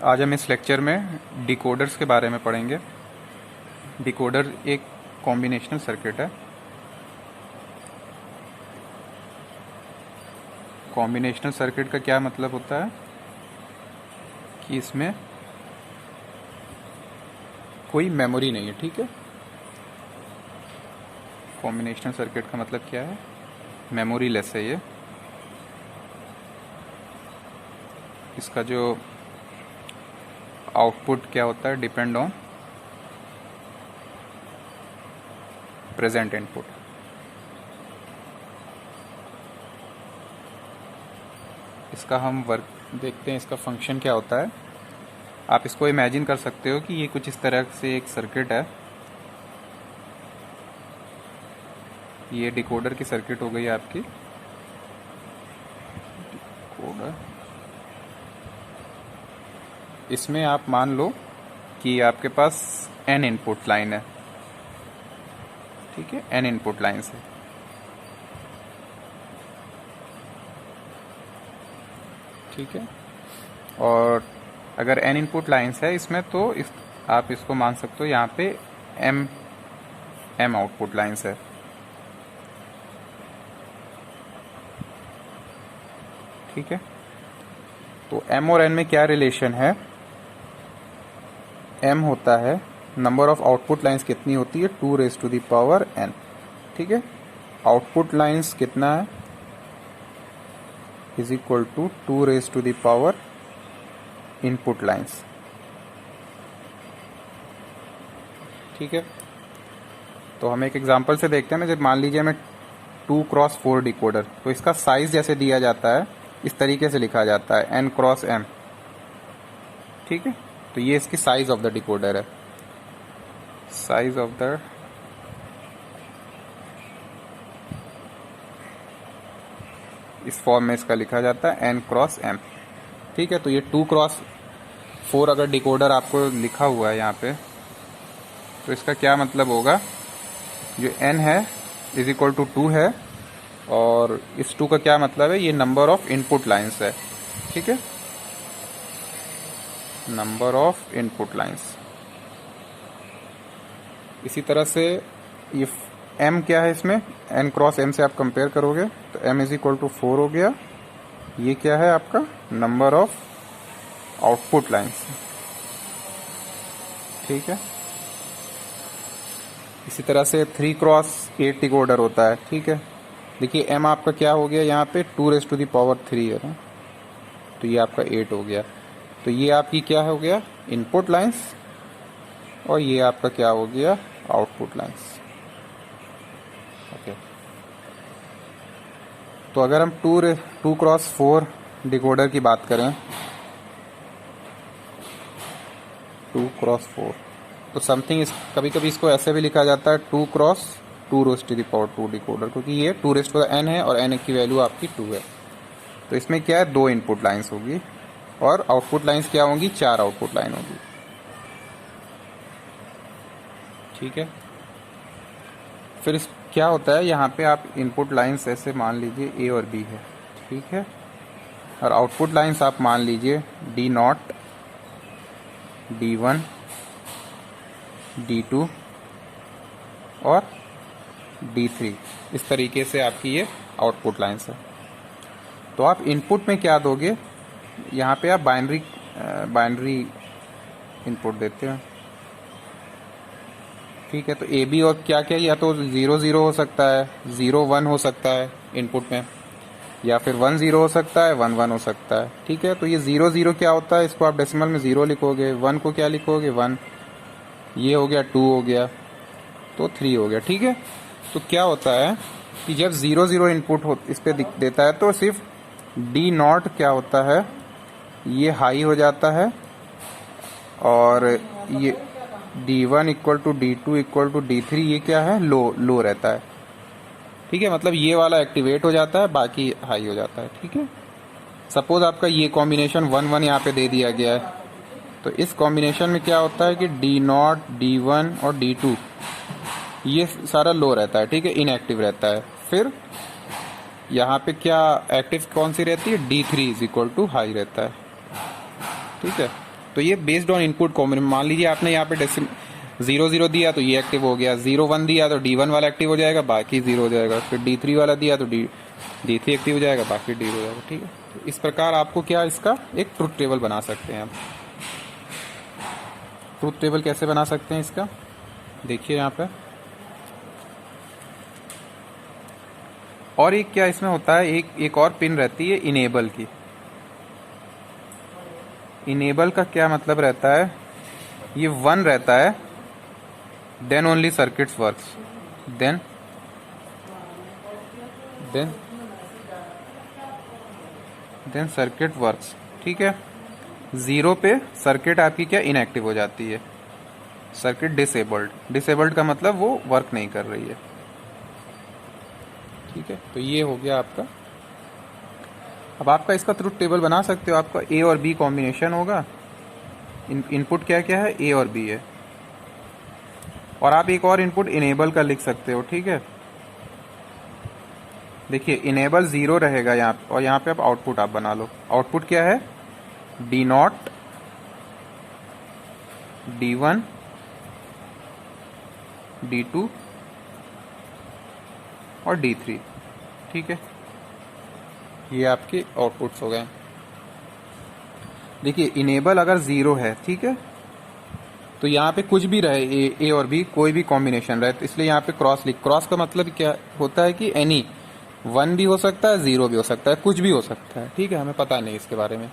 आज हम इस लेक्चर में डिकोडर्स के बारे में पढ़ेंगे। डिकोडर एक कॉम्बिनेशनल सर्किट है। कॉम्बिनेशनल सर्किट का क्या मतलब होता है कि इसमें कोई मेमोरी नहीं है। ठीक है, कॉम्बिनेशनल सर्किट का मतलब क्या है, मेमोरी लेस है ये। इसका जो आउटपुट क्या होता है, डिपेंड ऑन प्रेजेंट इनपुट। इसका हम वर्क देखते हैं, इसका फंक्शन क्या होता है। आप इसको इमेजिन कर सकते हो कि ये कुछ इस तरह से एक सर्किट है। ये डिकोडर की सर्किट हो गई आपकी। डिकोडर, इसमें आप मान लो कि आपके पास n इनपुट लाइन है। ठीक है, n इनपुट लाइन से ठीक है, और अगर n इनपुट लाइन्स है इसमें तो आप इसको मान सकते हो यहाँ पे m आउटपुट लाइन्स है। ठीक है, तो m और n में क्या रिलेशन है। m होता है नंबर ऑफ आउटपुट लाइन्स कितनी होती है, 2 raise to the power n। ठीक है, आउटपुट लाइन्स कितना है, is equal to 2 raise to the power input lines. ठीक है, तो हम एक एग्जांपल से देखते हैं ना। जब मान लीजिए मैं 2x4 डिकोडर, तो इसका साइज जैसे दिया जाता है इस तरीके से लिखा जाता है n×m। ठीक है, तो ये इसकी साइज ऑफ द डिकोडर है। साइज ऑफ द इस फॉर्म में इसका लिखा जाता है n×m। ठीक है, तो ये 2x4 अगर डिकोडर आपको लिखा हुआ है यहाँ पे, तो इसका क्या मतलब होगा, जो n है इज इक्वल टू 2 है, और इस 2 का क्या मतलब है, ये नंबर ऑफ इनपुट लाइन्स है। ठीक है, नंबर ऑफ इनपुट लाइन्स। इसी तरह से ये m क्या है, इसमें n×m से आप कंपेयर करोगे तो m इज इक्वल टू 4 हो गया। ये क्या है आपका नंबर ऑफ आउटपुट लाइन्स। ठीक है, इसी तरह से 3x8 डिकोडर होता है। ठीक है, देखिए m आपका क्या हो गया, यहाँ पे 2 रेज़ टू द पावर 3 है ना, तो ये आपका 8 हो गया। तो ये आपकी क्या हो गया, इनपुट लाइन्स, और ये आपका क्या हो गया, आउटपुट लाइन्स। ओके, तो अगर हम 2x4 डिकोडर की बात करें, 2x4, तो समथिंग कभी कभी इसको ऐसे भी लिखा जाता है 2x2 raise to the power 2 decoder, क्योंकि ये 2 रेज़ टू द n है और n की वैल्यू आपकी 2 है। तो इसमें क्या है, 2 इनपुट लाइन्स होगी और आउटपुट लाइन्स क्या होंगी, 4 आउटपुट लाइन होगी। ठीक है, फिर इस क्या होता है, यहाँ पे आप इनपुट लाइन्स ऐसे मान लीजिए a और b है। ठीक है, और आउटपुट लाइन्स आप मान लीजिए D0, D1, D2 और D3। इस तरीके से आपकी ये आउटपुट लाइन्स है। तो आप इनपुट में क्या दोगे, यहाँ पे आप बाइनरी इनपुट देते हैं। ठीक है, तो ए बी और क्या क्या, या तो 0 0 हो सकता है, 0 1 हो सकता है इनपुट में, या फिर 1 0 हो सकता है, 1 1 हो सकता है। ठीक है, तो ये 0 0 क्या होता है, इसको आप डेसिमल में 0 लिखोगे, 1 को क्या लिखोगे, 1, ये हो गया 2 हो गया, तो 3 हो गया। ठीक है, तो क्या होता है कि जब 0 0 इनपुट इस पर देता है तो सिर्फ D0 क्या होता है, ये हाई हो जाता है, और ये D1 equal to D2 equal to D3 ये क्या है, लो रहता है। ठीक है, मतलब ये वाला एक्टिवेट हो जाता है, बाकी हाई हो जाता है। ठीक है, सपोज आपका ये कॉम्बिनेशन 1 1 यहाँ पे दे दिया गया है, तो इस कॉम्बिनेशन में क्या होता है कि D0, D1 और D2 ये सारा लो रहता है। ठीक है, इनएक्टिव रहता है। फिर यहाँ पे क्या एक्टिव कौन सी रहती है, D3 is equal to high रहता है। ठीक है, तो ये बेस्ड ऑन इनपुट कॉम्बिनेशन, मान लीजिए आपने यहाँ पे 0 0 दिया तो ये एक्टिव हो गया, 0 1 दिया तो D1 वाला एक्टिव हो जाएगा, बाकी 0 हो जाएगा, फिर D3 वाला दिया तो D3 एक्टिव हो जाएगा, बाकी 0 हो जाएगा। ठीक है, तो इस प्रकार आपको क्या इसका एक ट्रुथ टेबल बना सकते हैं आप। ट्रुथ टेबल कैसे बना सकते हैं इसका, देखिए यहाँ पे। और एक क्या इसमें होता है, एक और पिन रहती है इनेबल की। इनेबल का क्या मतलब रहता है, ये 1 रहता है, then only circuits works, then circuit works. ठीक है, 0 पे सर्किट आपकी क्या इनएक्टिव हो जाती है, सर्किट डिसेबल्ड। डिसेबल्ड का मतलब वो वर्क नहीं कर रही है। ठीक है, तो ये हो गया आपका। अब आपका इसका ट्रुथ टेबल बना सकते हो, आपका ए और बी कॉम्बिनेशन होगा। इनपुट क्या क्या है, ए और बी है, और आप एक और इनपुट इनेबल का लिख सकते हो। ठीक है, देखिए इनेबल 0 रहेगा यहाँ पे, और यहाँ पे आप आउटपुट आप बना लो। आउटपुट क्या है, D0, D1, D2 और D3। ठीक है, ये आपके आउटपुट्स हो गए। देखिए इनेबल अगर 0 है, ठीक है, तो यहाँ पे कुछ भी रहे, ए और बी कोई भी कॉम्बिनेशन रहे, तो इसलिए यहाँ पे क्रॉस लिख। क्रॉस का मतलब क्या होता है कि एनी 1 भी हो सकता है, 0 भी हो सकता है, कुछ भी हो सकता है। ठीक है, हमें पता नहीं इसके बारे में।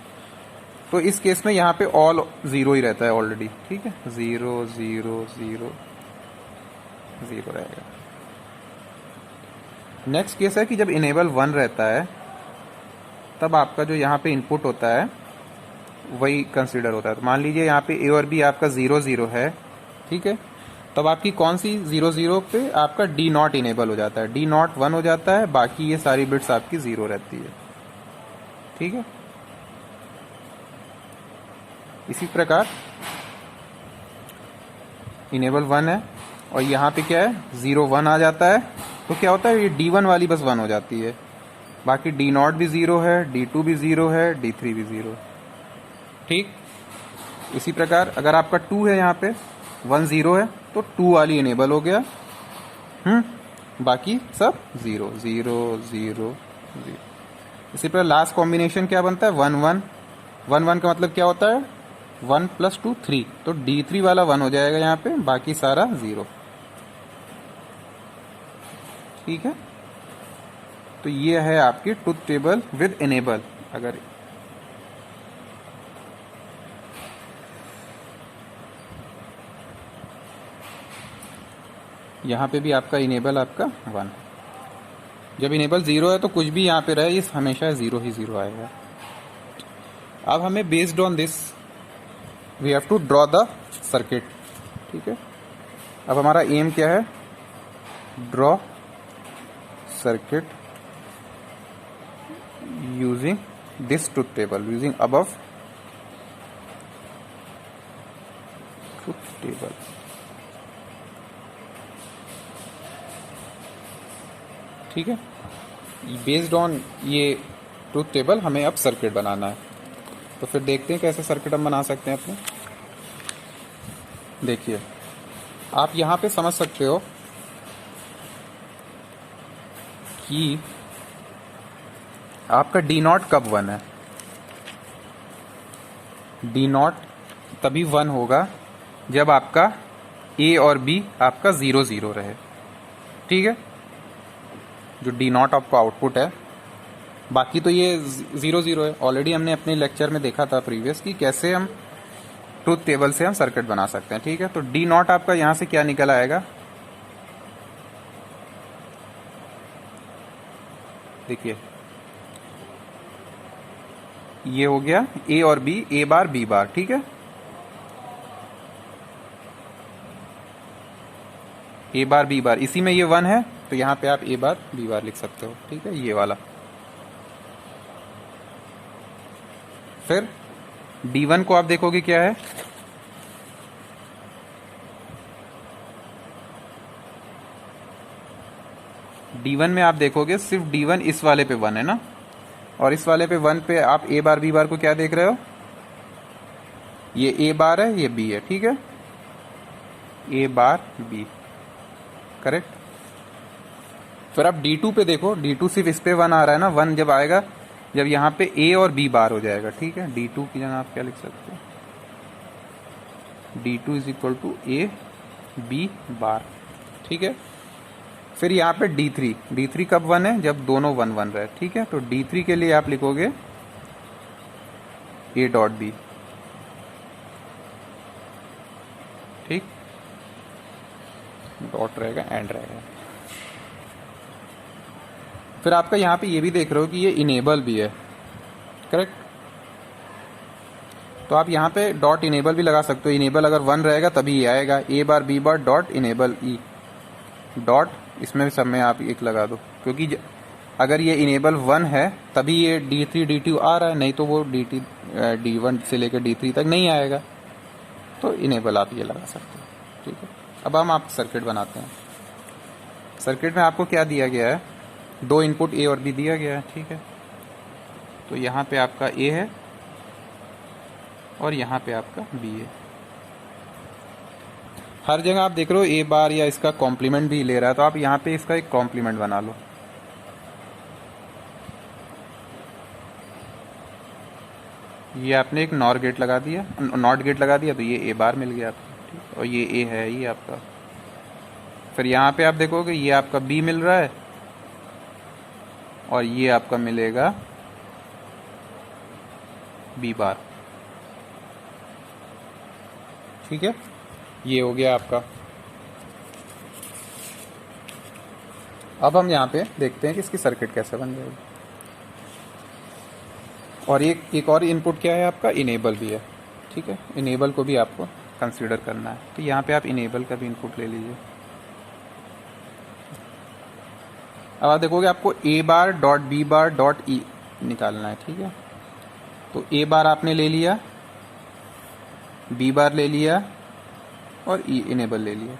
तो इस केस में यहाँ पे ऑल 0 ही रहता है ऑलरेडी। ठीक है, 0 0 0 0 रहेगा। नेक्स्ट केस है कि जब इनेबल 1 रहता है, तब आपका जो यहाँ पे इनपुट होता है वही कंसीडर होता है। तो मान लीजिए यहाँ पे ए और बी आपका 0 0 है। ठीक है, तब आपकी कौन सी 0 0 पे आपका D0 इनेबल हो जाता है, D0 1 हो जाता है, बाकी ये सारी बिट्स आपकी 0 रहती है। ठीक है, इसी प्रकार इनेबल 1 है और यहाँ पे क्या है 0 1 आ जाता है, तो क्या होता है ये D1 वाली बस 1 हो जाती है, बाकी D0 भी 0 है, D2 भी 0 है, D3 भी 0। ठीक, इसी प्रकार अगर आपका 2 है, यहाँ पे 1 0 है, तो 2 वाली इनेबल हो गया, बाकी सब 0 0 0 0। इसी प्रकार लास्ट कॉम्बिनेशन क्या बनता है 1 1 1 1 का मतलब क्या होता है 1 + 2 3, तो D3 वाला 1 हो जाएगा यहाँ पे, बाकी सारा 0। ठीक है, तो ये है आपकी ट्रुथ टेबल विद इनेबल। अगर यहाँ पे भी आपका इनेबल आपका 1, जब इनेबल 0 है तो कुछ भी यहाँ पे रहे ये हमेशा 0 ही 0 आएगा। अब हमें based on this we have to draw the circuit. ठीक है, अब हमारा एम क्या है, draw circuit using this truth table, using above truth table. ठीक है, बेस्ड ऑन ये ट्रुथ टेबल हमें अब सर्किट बनाना है। तो फिर देखते हैं कैसे सर्किट हम बना सकते हैं अपने। देखिए आप यहाँ पे समझ सकते हो कि आपका D0 कब 1 है, D0 तभी 1 होगा जब आपका A और B आपका 0 0 रहे। ठीक है, जो D0 आपका आउटपुट है, बाकी तो ये 0 0 है। ऑलरेडी हमने अपने लेक्चर में देखा था प्रीवियस कि कैसे हम ट्रुथ टेबल से हम सर्किट बना सकते हैं। ठीक है, तो D0 आपका यहां से क्या निकल आएगा, देखिए ये हो गया A और B, A बार B बार। ठीक है, A बार B बार, इसी में ये 1 है तो यहाँ पे आप A बार B बार लिख सकते हो। ठीक है, ये वाला। फिर D1 को आप देखोगे क्या है, D1 में आप देखोगे सिर्फ D1 इस वाले पे 1 है ना, और इस वाले पे 1 पे आप A बार B बार को क्या देख रहे हो ये ए बार है, ये बी है, ठीक है, ए बार बी, करेक्ट। फिर आप D2 पे देखो, D2 सिर्फ इस पे 1 आ रहा है ना, 1 जब आएगा जब यहाँ पे ए और बी बार हो जाएगा, ठीक है। D2 की जगह आप क्या लिख सकते हो, D2 is equal to A B bar, ठीक है। फिर यहाँ पे D3 कब 1 है, जब दोनों 1 1 रहे, ठीक है। तो D3 के लिए आप लिखोगे ए डॉट बी, ठीक, डॉट रहेगा, एंड रहेगा। फिर आपका यहाँ पे ये भी देख रहे हो कि ये इनेबल भी है, करेक्ट। तो आप यहाँ पे डॉट इनेबल भी लगा सकते हो, इनेबल अगर 1 रहेगा तभी ये आएगा, A bar B bar dot enable E dot, इसमें भी सब में आप एक लगा दो, क्योंकि अगर ये इनेबल 1 है तभी ये D3 D2 आ रहा है, नहीं तो वो D1 से लेकर D3 तक नहीं आएगा। तो इनेबल आप ये लगा सकते हो, ठीक है। अब हम आप सर्किट बनाते हैं। सर्किट में आपको क्या दिया गया है, 2 इनपुट ए और बी दिया गया है, ठीक है। तो यहाँ पे आपका ए है और यहाँ पे आपका बी है। हर जगह आप देख रहे हो ए बार या इसका कॉम्प्लीमेंट भी ले रहा है, तो आप यहाँ पे इसका एक कॉम्प्लीमेंट बना लो। ये आपने एक नॉट गेट लगा दिया, तो ये ए बार मिल गया आपको, ठीक। और ये ए है ये आपका। फिर यहाँ पे आप देखोगे ये आपका बी मिल रहा है और ये आपका मिलेगा बी बार, ठीक है। ये हो गया आपका। अब हम यहाँ पे देखते हैं कि इसकी सर्किट कैसे बन जाएगी। और एक और इनपुट क्या है आपका, इनेबल भी है, ठीक है। इनेबल को भी आपको कंसीडर करना है, तो यहाँ पे आप इनेबल का भी इनपुट ले लीजिए। अब आप देखोगे आपको A bar dot B bar dot E निकालना है, ठीक है। तो ए बार आपने ले लिया, बी बार ले लिया और ई इनेबल ले लिया।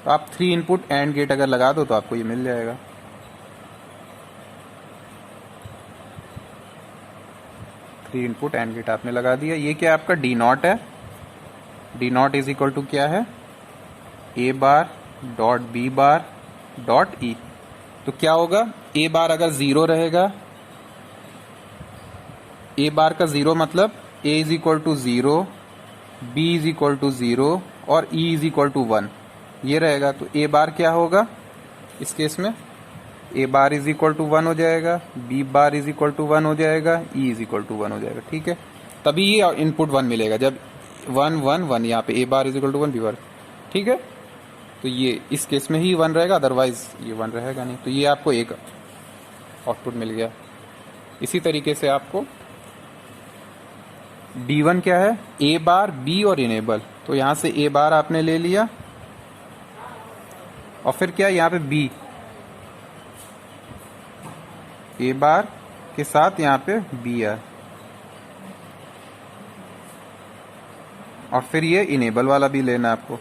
तो आप 3 इनपुट एंड गेट अगर लगा दो तो आपको ये मिल जाएगा। इनपुट एंड गेट आपने लगा दिया। ये क्या आपका डी नॉट है, D naught is equal to क्या है, A bar dot B bar dot E. तो क्या होगा, ए बार अगर 0 रहेगा, ए बार का 0 मतलब A is equal to 0, B is equal to 0 और ई इज इक्वल टू 1, ये रहेगा। तो ए बार क्या होगा इस केस में, A bar is equal to 1 हो जाएगा, B bar is equal to 1 हो जाएगा, ई इज इक्वल टू 1 हो जाएगा, ठीक है। तभी ये इनपुट 1 मिलेगा, जब 1 1 1 यहाँ पे A bar is equal to 1 B bar, ठीक है। तो ये इस केस में ही 1 रहेगा, अदरवाइज ये 1 रहेगा नहीं। तो ये आपको एक आउटपुट मिल गया। इसी तरीके से आपको D1 क्या है, ए बार बी और इनेबल। तो यहाँ से ए बार आपने ले लिया और फिर क्या, यहाँ पे बी, ए बार के साथ यहाँ पे बी है और फिर ये इनेबल वाला भी लेना है आपको।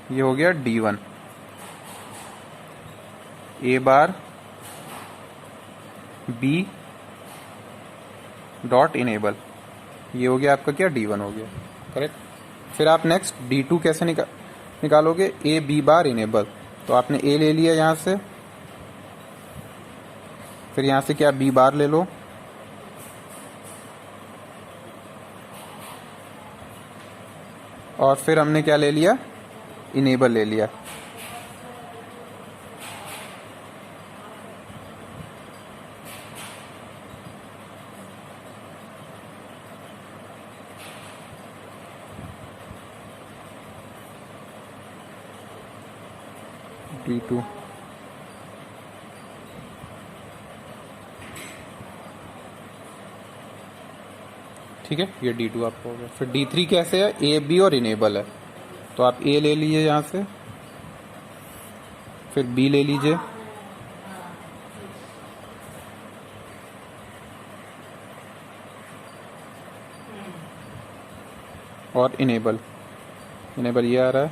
ये हो गया D1, ए बार बी डॉट इनेबल, ये हो गया आपका क्या, D1 हो गया, करेक्ट। फिर आप नेक्स्ट D2 कैसे निकालोगे, ए बी बार इनेबल। तो आपने ए ले लिया यहाँ से, फिर यहाँ से क्या बी बार ले लो, और फिर हमने क्या ले लिया, इनेबल ले लिया। D2 ठीक है, ये D2 आपको हो गया। फिर D3 कैसे है, ए बी और इनेबल है। तो आप ए ले लीजिए यहाँ से, फिर बी ले लीजिए और इनेबल, इनेबल ये आ रहा है।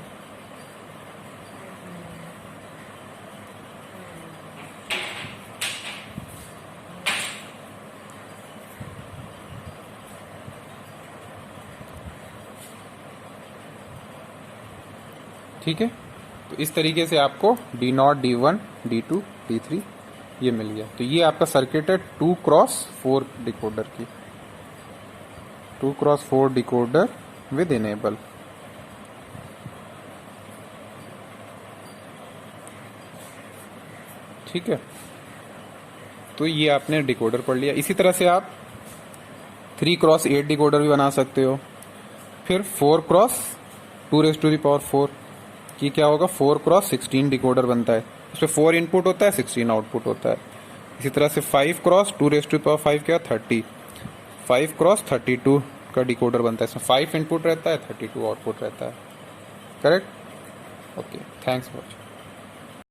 ठीक है, तो इस तरीके से आपको D0, D1, D2, D3 ये मिल गया। तो ये आपका सर्किट है 2x4 डिकोडर की, 2x4 डिकोडर विद इनेबल। ठीक है, तो ये आपने डिकोडर पढ़ लिया। इसी तरह से आप 3x8 डिकोडर भी बना सकते हो। फिर 4x2⁴ की क्या होगा, 4x16 डिकोडर बनता है। इसमें 4 इनपुट होता है, 16 आउटपुट होता है। इसी तरह से 5x2⁵ क्या 30, 5x32 का डिकोडर बनता है। इसमें 5 इनपुट रहता है, 32 आउटपुट रहता है। Correct? Okay, thanks for watching.